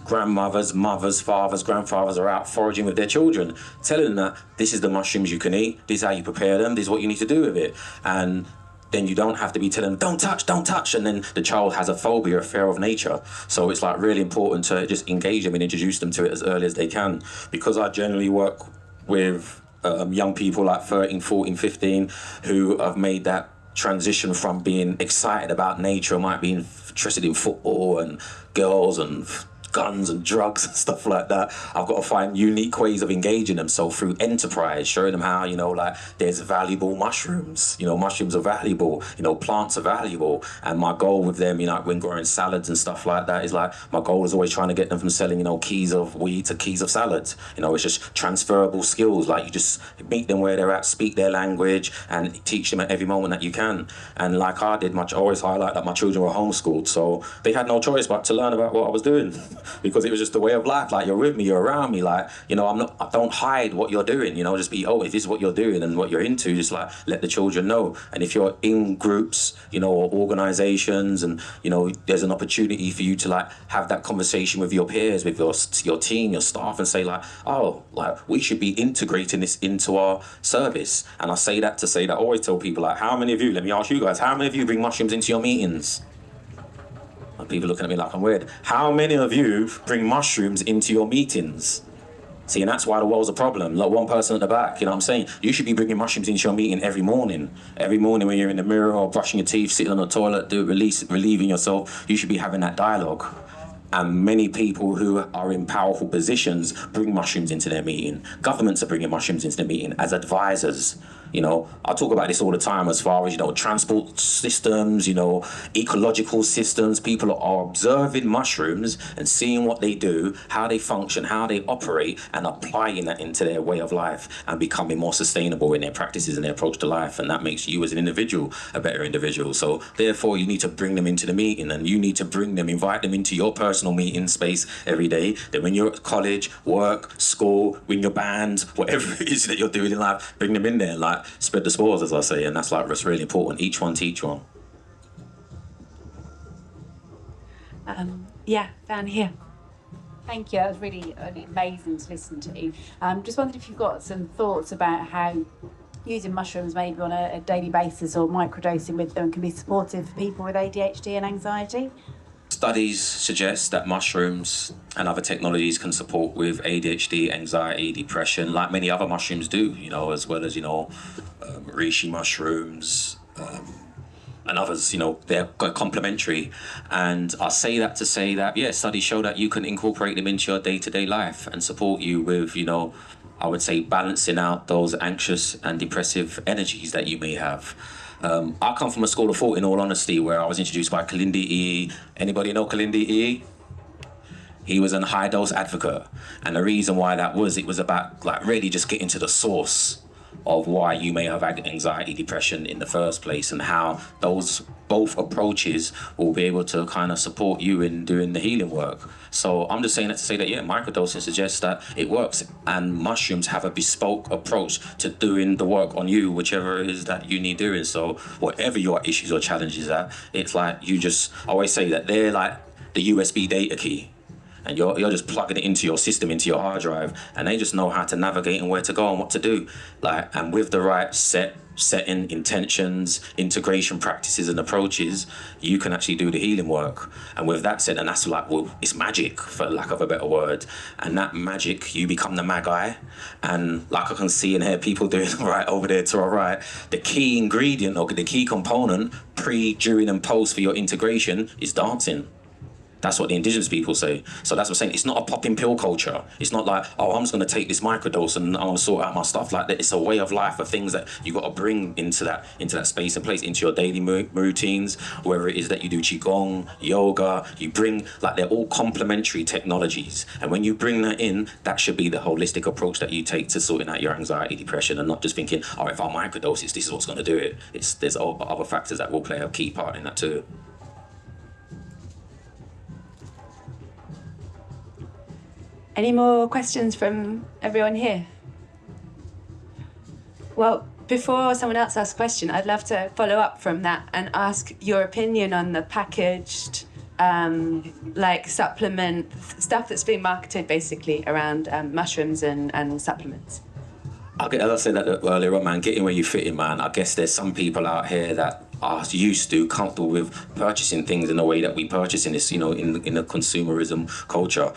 grandmothers, mothers, fathers, grandfathers are out foraging with their children, telling them that this is the mushrooms you can eat, this is how you prepare them, this is what you need to do with it. And then you don't have to be telling them, don't touch, and then the child has a phobia, a fear of nature. So it's like really important to just engage them and introduce them to it as early as they can. Because I generally work with young people like 13, 14, 15 who have made that transition from being excited about nature, might be interested in football and girls and guns and drugs and stuff like that. I've got to find unique ways of engaging them. So through enterprise, showing them how, there's valuable mushrooms. Mushrooms are valuable. Plants are valuable. And my goal with them, when growing salads and stuff like that, is like, my goal is always trying to get them from selling, keys of weed to keys of salads. It's just transferable skills. Like, you just meet them where they're at, speak their language, and teach them at every moment that you can. And like I did, I always highlight that my children were homeschooled, so they had no choice but to learn about what I was doing. Because it was just the way of life. Like, you're with me, you're around me. Like, I don't hide what you're doing. Just be, if this is what you're doing and what you're into, just like let the children know. And if you're in groups, or organizations, and there's an opportunity for you to like have that conversation with your peers, with your team, your staff, and say like, we should be integrating this into our service. And I say that to say that I always tell people, like, how many of you, let me ask you guys, how many of you bring mushrooms into your meetings? And people looking at me like I'm weird. How many of you bring mushrooms into your meetings? See, and that's why the world's a problem. Like, one person at the back, you know what I'm saying? You should be bringing mushrooms into your meeting every morning. Every morning when you're in the mirror or brushing your teeth, sitting on the toilet, relieving yourself, you should be having that dialogue. And many people who are in powerful positions bring mushrooms into their meeting. Governments are bringing mushrooms into their meeting as advisors. I talk about this all the time as far as, transport systems, ecological systems. People are observing mushrooms and seeing what they do, how they function, how they operate, and applying that into their way of life and becoming more sustainable in their practices and their approach to life. And that makes you as an individual a better individual. So therefore, you need to bring them into the meeting, and you need to invite them into your personal meeting space every day. Then when you're at college, work, school, in your band, whatever it is that you're doing in life, bring them in there. Like, spread the spores, as I say, and that's really important. Each one teach one. Down here. Thank you. That was really amazing to listen to. Just wondered if you've got some thoughts about how using mushrooms maybe on a daily basis or microdosing with them can be supportive for people with ADHD and anxiety. Studies suggest that mushrooms and other technologies can support with ADHD, anxiety, depression, like many other mushrooms do, as well as, reishi mushrooms, and others, they're complementary. And I say that to say that, studies show that you can incorporate them into your day-to-day life and support you with, I would say, balancing out those anxious and depressive energies that you may have. I come from a school of thought, in all honesty, where I was introduced by Kalindi E. Anybody know Kalindi E? He was a high-dose advocate. And the reason why that was, it was about really just getting to the source of why you may have anxiety, depression in the first place, and how those both approaches will be able to kind of support you in doing the healing work. So I'm just saying that to say that, microdosing suggests that it works, and mushrooms have a bespoke approach to doing the work on you, whichever it is that you need doing. So whatever your issues or challenges are, it's like I always say that they're like the USB data key. And you're just plugging it into your system, into your hard drive, and they just know how to navigate and where to go and what to do. And with the right setting, intentions, integration practices and approaches, you can actually do the healing work. And with that said, and that's it's magic, for lack of a better word. And that magic, you become the magi. And like I can see and hear people doing right over there to our right, the key ingredient or the key component pre, during and post for your integration is dancing. That's what the indigenous people say. So that's what I'm saying. It's not a popping pill culture. It's not like, I'm just going to take this microdose and I'm going to sort out my stuff like that. It's a way of life of things that you got to bring into that space and place, into your daily routines, whether it is that you do qigong, yoga, you bring, they're all complementary technologies. And when you bring that in, that should be the holistic approach that you take to sorting out your anxiety, depression, and not just thinking, if I microdose this is what's going to do it. There's other factors that will play a key part in that too. Any more questions from everyone here? Well, before someone else asks a question, I'd love to follow up from that and ask your opinion on the packaged, supplement stuff that's being marketed basically around mushrooms and supplements. As I said that earlier on, man, getting where you fit in, man. I guess there's some people out here that are used to, comfortable with purchasing things in the way that we purchase in this, in the consumerism culture.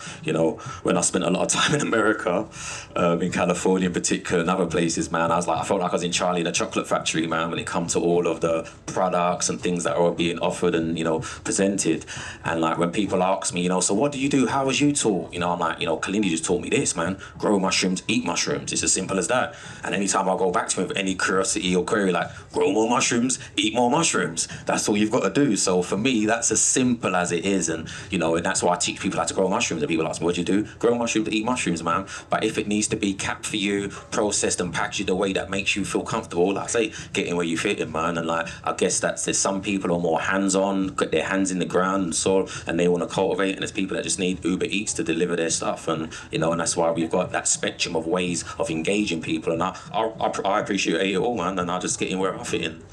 When I spent a lot of time in America, in California in particular, and other places, man, I felt like I was in Charlie and the Chocolate Factory, man, when it comes to all of the products and things that are being offered and, presented. And when people ask me, so what do you do? How was you taught? I'm like, Kalindi just taught me this, man. Grow mushrooms, eat mushrooms. It's as simple as that. And anytime I go back to him with any curiosity or query, grow more mushrooms, eat more mushrooms. That's all you've got to do. So for me, that's as simple as it is. And, and that's why I teach people how to grow mushrooms. And people ask me, what do you do? Grow mushrooms, eat mushrooms, man. But if it needs to be capped for you, processed and packaged the way that makes you feel comfortable, like I say, get in where you fit in, man. And I guess there's some people are more hands-on, get their hands in the ground and soil, and they want to cultivate. And there's people that just need Uber Eats to deliver their stuff. And, and that's why we've got that spectrum of ways of engaging people. And I appreciate it all, man. And I just get in where I fit in.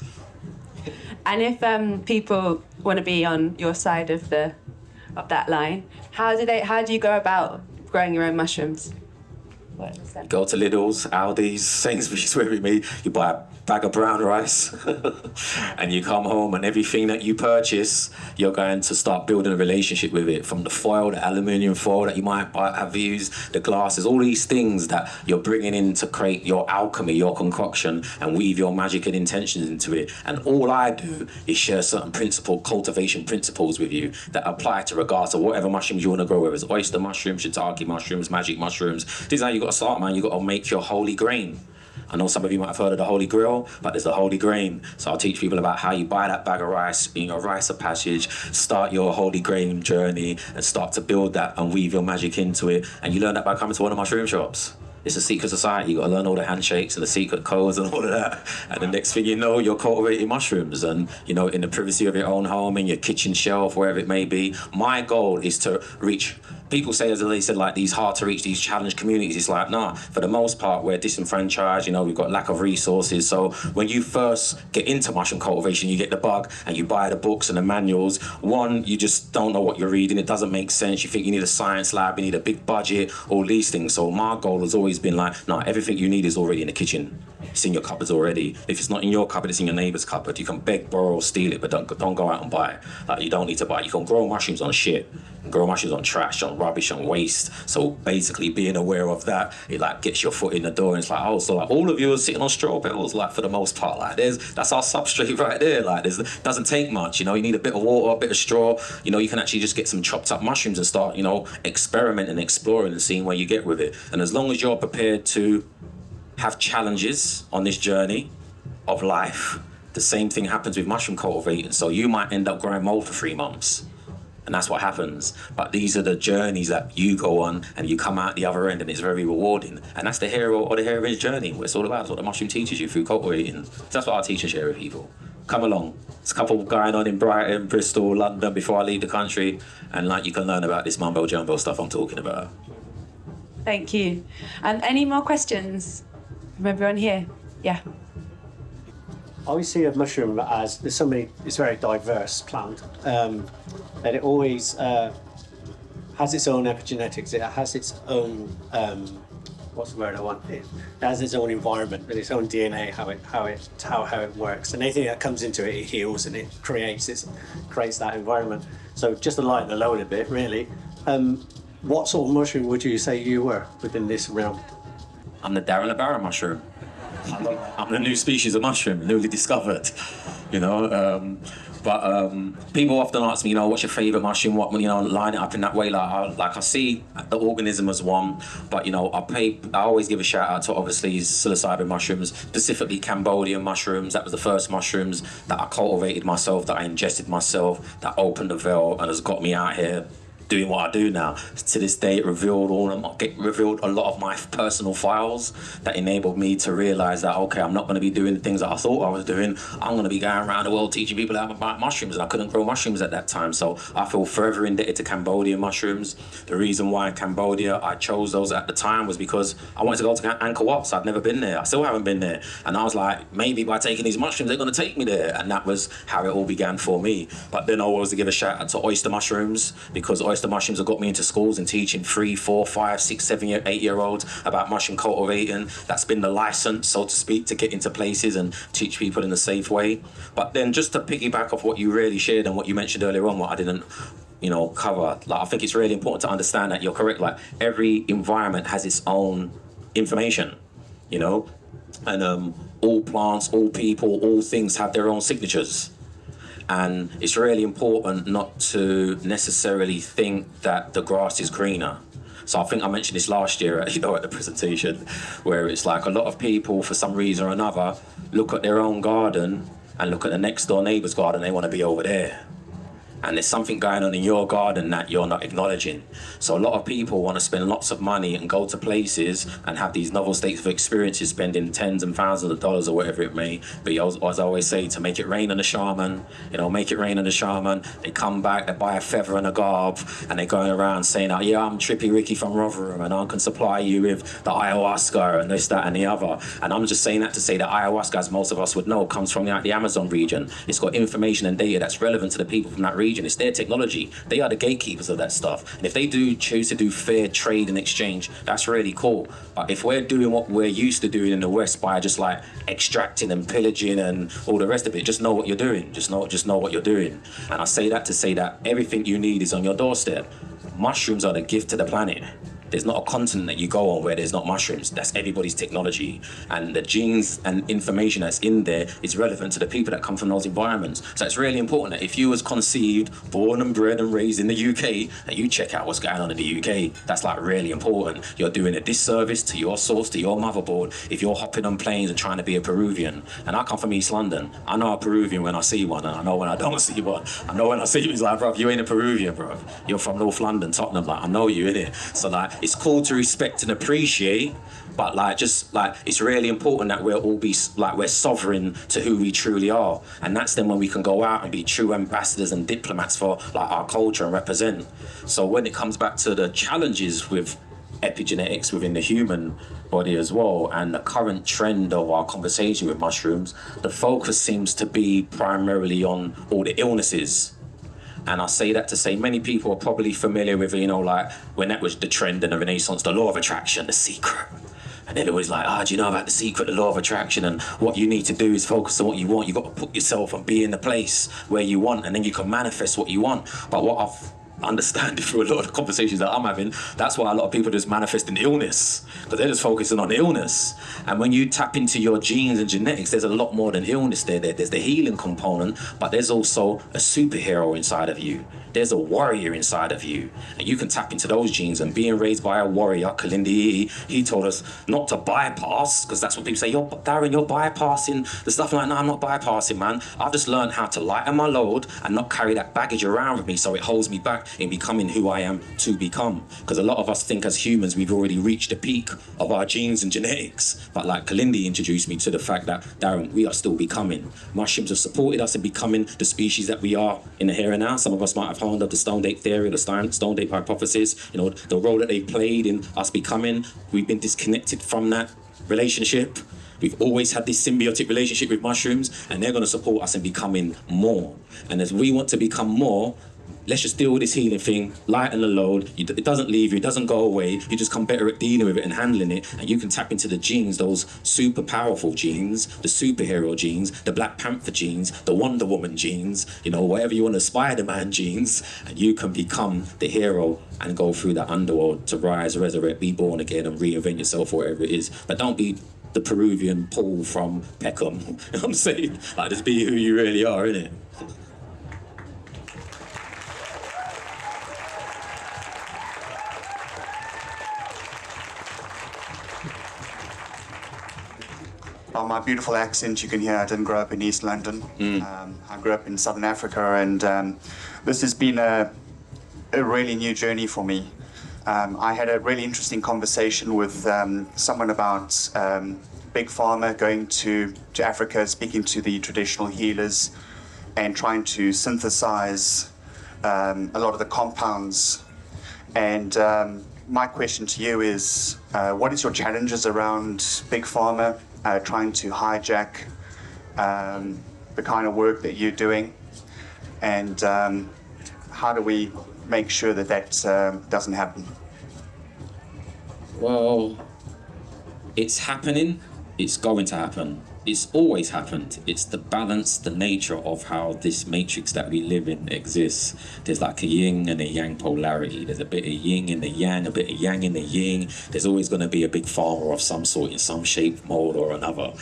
And if people want to be on your side of that line, how do you go about growing your own mushrooms? Go to Lidl's, Aldi's, Sainsbury's, wherever it may be. You buy a bag of brown rice and you come home, and everything that you purchase, you're going to start building a relationship with it. From the foil, the aluminium foil that you might have used, the glasses, all these things that you're bringing in to create your alchemy, your concoction, and weave your magic and intentions into it. And all I do is share certain cultivation principles with you that apply to regards to whatever mushrooms you want to grow, whether it's oyster mushrooms, shiitake mushrooms, magic mushrooms. This is how you got to start, man. You got to make your holy grain. I know some of you might have heard of the Holy Grail, but there's the Holy Grain. So I'll teach people about how you buy that bag of rice in your rice of passage, start your Holy Grain journey, and start to build that and weave your magic into it. And you learn that by coming to one of my mushroom shops. It's a secret society. You got to learn all the handshakes and the secret codes and all of that. And the next thing you know, you're cultivating mushrooms. And, in the privacy of your own home, in your kitchen shelf, wherever it may be. My goal is to reach... People say, as they said, these hard to reach, these challenged communities. It's nah, for the most part, we're disenfranchised, we've got lack of resources. So when you first get into mushroom cultivation, you get the bug and you buy the books and the manuals. One, you just don't know what you're reading. It doesn't make sense. You think you need a science lab, you need a big budget, all these things. So my goal has always been everything you need is already in the kitchen. It's in your cupboards already. If it's not in your cupboard, it's in your neighbour's cupboard. You can beg, borrow, steal it, but don't go out and buy it. You don't need to buy it. You can grow mushrooms on shit, grow mushrooms on trash, on rubbish and waste. So basically being aware of that, it like gets your foot in the door, and it's like, oh, so like all of you are sitting on straw bales, like for the most part, like that's our substrate right there. Like doesn't take much, you know, you need a bit of water, a bit of straw, you know, you can actually just get some chopped up mushrooms and start, you know, experimenting and exploring and seeing where you get with it. And as long as you're prepared to have challenges on this journey of life, the same thing happens with mushroom cultivating. So you might end up growing mold for 3 months, and that's what happens. But these are the journeys that you go on, and you come out the other end, and it's very rewarding. And that's the hero or the heroine's journey. What it's all about. It's what the mushroom teaches you through cultivating. So that's what I teach and share with people. Come along. There's a couple going on in Brighton, Bristol, London before I leave the country, and like you can learn about this mumbo jumbo stuff I'm talking about. Thank you. And any more questions from everyone here? Yeah. I always see a mushroom as there's so many. It's a very diverse plant, that it always has its own epigenetics. It has its own what's the word I want? It has its own environment and its own DNA, how it works. And anything that comes into it, it heals and it creates that environment. So just to lighten the load a bit, really. What sort of mushroom would you say you were within this realm? I'm the Darren the mushroom. I'm the new species of mushroom, newly discovered, you know. But people often ask me, you know, what's your favourite mushroom? What, you know, line it up in that way. I see the organism as one, but you know, I always give a shout out to obviously psilocybin mushrooms, specifically Cambodian mushrooms. That was the first mushrooms that I cultivated myself, that I ingested myself, that opened the veil and has got me out here doing what I do now. To this day, it revealed a lot of my personal files that enabled me to realize that, okay, I'm not going to be doing the things that I thought I was doing. I'm going to be going around the world teaching people about mushrooms, and I couldn't grow mushrooms at that time. So I feel forever indebted to Cambodian mushrooms. The reason why in Cambodia I chose those at the time was because I wanted to go to Angkor Wat. I'd never been there. I still haven't been there. And I was like, maybe by taking these mushrooms, they're going to take me there. And that was how it all began for me. But then I always give a shout out to oyster mushrooms, because oyster mushrooms have got me into schools and teaching 3, 4, 5, 6, 7, 8-year-olds about mushroom cultivating. That's been the license, so to speak, to get into places and teach people in a safe way. But then just to piggyback off what you really shared and what you mentioned earlier on, what I didn't, you know, cover, like I think it's really important to understand that you're correct. Like every environment has its own information, you know, and all plants, all people, all things have their own signatures. And it's really important not to necessarily think that the grass is greener. So I think I mentioned this last year, at the presentation, where it's like a lot of people, for some reason or another, look at their own garden and look at the next door neighbour's garden. They want to be over there. And there's something going on in your garden that you're not acknowledging. So a lot of people want to spend lots of money and go to places and have these novel states of experiences, spending tens and thousands of dollars or whatever it may be. As I always say, to make it rain on the shaman, make it rain on the shaman. They come back, they buy a feather and a garb, and they're going around saying, oh, yeah, I'm Trippy Ricky from Rotherham, and I can supply you with the ayahuasca and this, that, and the other. And I'm just saying that to say that ayahuasca, as most of us would know, comes from the Amazon region. It's got information and data that's relevant to the people from that region. It's their technology. They are the gatekeepers of that stuff. And if they do choose to do fair trade and exchange, that's really cool. But if we're doing what we're used to doing in the West by just like extracting and pillaging and all the rest of it, just know what you're doing. Just know what you're doing. And I say that to say that everything you need is on your doorstep. Mushrooms are the gift to the planet. There's not a continent that you go on where there's not mushrooms. That's everybody's technology. And the genes and information that's in there is relevant to the people that come from those environments. So it's really important that if you was conceived, born and bred and raised in the UK, that you check out what's going on in the UK. That's like really important. You're doing a disservice to your source, to your motherboard, if you're hopping on planes and trying to be a Peruvian. And I come from East London. I know a Peruvian when I see one, and I know when I don't see one. I know when I see you, it's like, bro, you ain't a Peruvian, bro. You're from North London, Tottenham. Like, I know you, innit? So like, it's cool to respect and appreciate, but it's really important that we're sovereign to who we truly are, and that's then when we can go out and be true ambassadors and diplomats for like our culture and represent. So when it comes back to the challenges with epigenetics within the human body as well, and the current trend of our conversation with mushrooms, the focus seems to be primarily on all the illnesses. And I say that to say many people are probably familiar with, like when that was the trend in the Renaissance, the law of attraction, the secret. And everybody's like, do you know about the secret, the law of attraction? And what you need to do is focus on what you want. You've got to put yourself and be in the place where you want, and then you can manifest what you want. But what I've understand it through a lot of the conversations that I'm having. That's why a lot of people just manifest in illness, because they're just focusing on illness. And when you tap into your genes and genetics, there's a lot more than illness there. There's the healing component, but there's also a superhero inside of you. There's a warrior inside of you, and you can tap into those genes. And being raised by a warrior, Kalindi, he told us not to bypass, because that's what people say, Darren, you're bypassing the stuff. I'm like, no, I'm not bypassing, man. I've just learned how to lighten my load and not carry that baggage around with me, so it holds me back in becoming who I am to become. Because a lot of us think as humans we've already reached the peak of our genes and genetics, but like Kalindi introduced me to the fact that, Darren, we are still becoming. Mushrooms have supported us in becoming the species that we are in the here and now. Some of us might have honed up the Stone Date theory, the Stone Date hypothesis, you know, the role that they played in us becoming. We've been disconnected from that relationship. We've always had this symbiotic relationship with mushrooms, and they're going to support us in becoming more. And as we want to become more, let's just deal with this healing thing, lighten the load. It doesn't leave you, it doesn't go away. You just come better at dealing with it and handling it. And you can tap into the genes, those super powerful genes, the superhero genes, the Black Panther genes, the Wonder Woman genes, you know, whatever you want, the Spider-Man genes. And you can become the hero and go through that underworld to rise, resurrect, be born again and reinvent yourself, whatever it is. But don't be the Peruvian Paul from Peckham. You know what I'm saying? Like, just be who you really are, innit? By my beautiful accent, you can hear I didn't grow up in East London. I grew up in Southern Africa, and this has been a really new journey for me. I had a really interesting conversation with someone about Big Pharma going to Africa, speaking to the traditional healers, and trying to synthesize a lot of the compounds. And my question to you is, what is your challenges around Big Pharma trying to hijack the kind of work that you're doing? And how do we make sure that doesn't happen? Well, it's happening. It's going to happen. It's always happened. It's the balance, the nature of how this matrix that we live in exists. There's like a yin and a yang polarity. There's a bit of yin in the yang, a bit of yang in the yin. There's always going to be a big farmer of some sort in some shape, mode or another.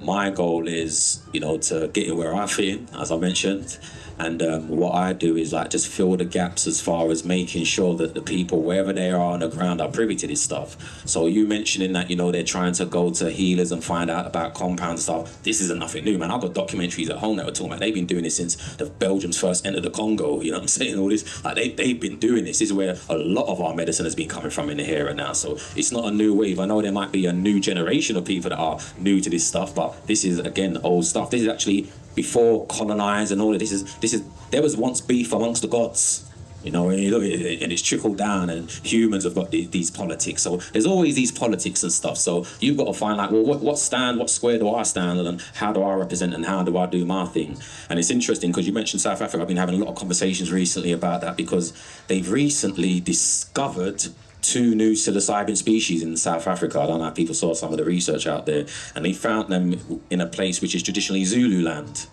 My goal is, you know, to get it where I fit in, as I mentioned. And what I do is like just fill the gaps as far as making sure that the people, wherever they are on the ground, are privy to this stuff. So you mentioning that, you know, they're trying to go to healers and find out about compound stuff. This isn't nothing new, man. I've got documentaries at home that were talking about, they've been doing this since the Belgians first entered the Congo, you know what I'm saying? All this, like they've been doing this. This is where a lot of our medicine has been coming from in the here and now. So it's not a new wave. I know there might be a new generation of people that are new to this stuff, but this is, again, old stuff. This is actually before colonized and all of this is there was once beef amongst the gods, you know, and you look at it, and it's trickled down, and humans have got these politics. So there's always these politics and stuff. So you've got to find like, well, what square do I stand on, and how do I represent, and how do I do my thing? And it's interesting because you mentioned South Africa. I've been having a lot of conversations recently about that, because they've recently discovered 2 new psilocybin species in South Africa. I don't know if people saw some of the research out there, and they found them in a place which is traditionally Zulu land.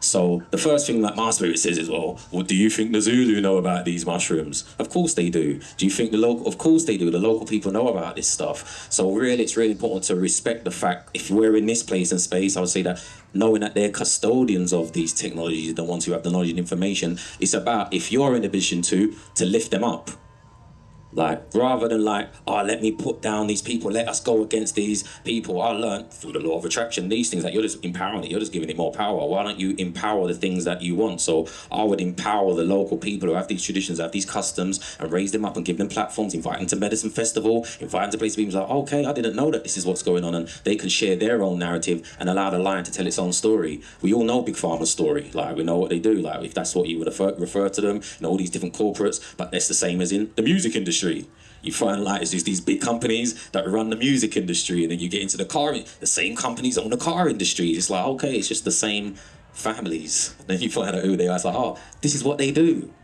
So the first thing that my spirit says is, well, what do you think the Zulu know about these mushrooms? Of course they do. Do you think the local? Of course they do. The local people know about this stuff. So really, it's really important to respect the fact, if we're in this place and space, I would say that knowing that they're custodians of these technologies, the ones who have the knowledge and information, it's about, if you're in a position to lift them up. Like, rather than like, oh, let me put down these people, let us go against these people. I learned through the law of attraction, these things, that you're just empowering it, you're just giving it more power. Why don't you empower the things that you want? So I would empower the local people who have these traditions, have these customs, and raise them up and give them platforms, invite them to Medicine Festival, invite them to places people like, okay, I didn't know that this is what's going on, and they can share their own narrative and allow the lion to tell its own story. We all know Big Pharma's story, like we know what they do, like if that's what you would refer to them, you know, all these different corporates, but that's the same as in the music industry. You find like it's just these big companies that run the music industry, and then you get into the same companies own the car industry. It's like, okay, it's just the same families. And then you find out who they are. It's like, oh, this is what they do.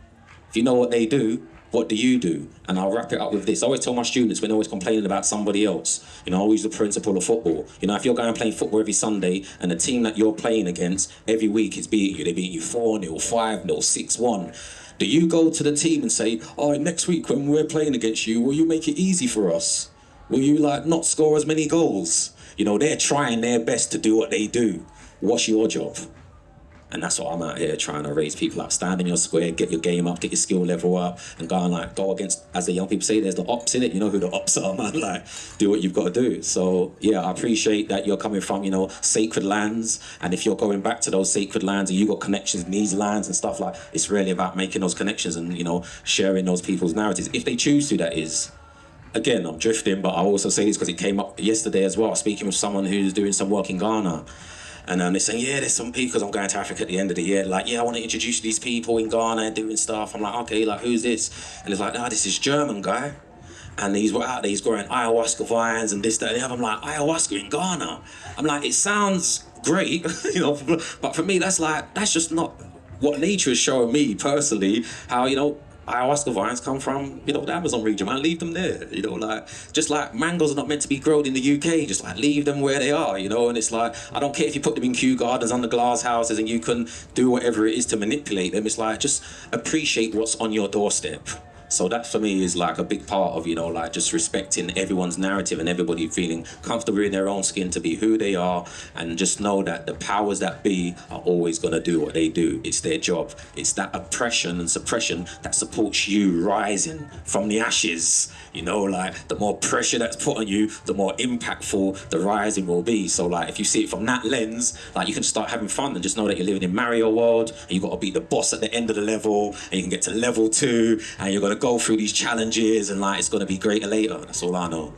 If you know what they do, what do you do? And I'll wrap it up with this. I always tell my students, when they're always complaining about somebody else, you know, I use the principle of football. You know, if you're going and playing football every Sunday, and the team that you're playing against every week is beating you, they beat you 4-0, 5-0, 6-1. Do you go to the team and say, oh, next week when we're playing against you, will you make it easy for us? Will you like not score as many goals? You know, they're trying their best to do what they do. What's your job? And that's what I'm out here trying to raise people up. Stand in your square, get your game up, get your skill level up, and go against, as the young people say, there's the ops in it. You know who the ops are, man. Like, do what you've got to do. So, yeah, I appreciate that you're coming from, you know, sacred lands. And if you're going back to those sacred lands and you've got connections in these lands and stuff, like, it's really about making those connections and, you know, sharing those people's narratives. If they choose to, that is. Again, I'm drifting, but I also say this because it came up yesterday as well, speaking with someone who's doing some work in Ghana. And they're saying, yeah, there's some people, because I'm going to Africa at the end of the year, like, yeah, I want to introduce you to these people in Ghana doing stuff. I'm like, okay, like, who's this? And it's like, no, this is German guy. And he's out there, he's growing ayahuasca vines and this, that, and the other. I'm like, ayahuasca in Ghana? I'm like, it sounds great, you know, but for me, that's just not what nature is showing me personally, how, you know, ayahuasca vines come from, you know, the Amazon region, man, leave them there, you know, like, just like mangoes are not meant to be grown in the UK, just like leave them where they are, you know, and it's like, I don't care if you put them in Kew Gardens under glass houses and you can do whatever it is to manipulate them, it's like, just appreciate what's on your doorstep. So that for me is like a big part of, you know, like just respecting everyone's narrative and everybody feeling comfortable in their own skin to be who they are, and just know that the powers that be are always going to do what they do. It's their job. It's that oppression and suppression that supports you rising from the ashes. You know, like the more pressure that's put on you, the more impactful the rising will be. So like if you see it from that lens, like you can start having fun and just know that you're living in Mario world and you've got to beat the boss at the end of the level and you can get to level 2 and you're going to go through these challenges and like it's going to be greater later. That's all I know.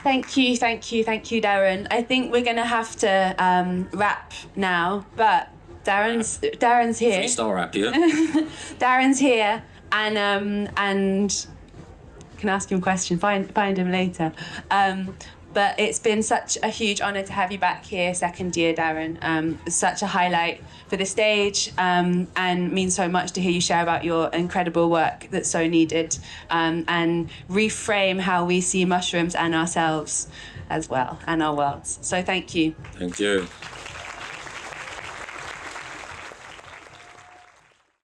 Thank you, Darren. I think we're going to have to wrap now, but Darren's here. Freestyle rap, yeah? Darren's here, and can ask him a question. Find him later. But it's been such a huge honour to have you back here, second year, Darren. It's such a highlight for the stage, and means so much to hear you share about your incredible work that's so needed, and reframe how we see mushrooms and ourselves as well, and our worlds. So thank you. Thank you.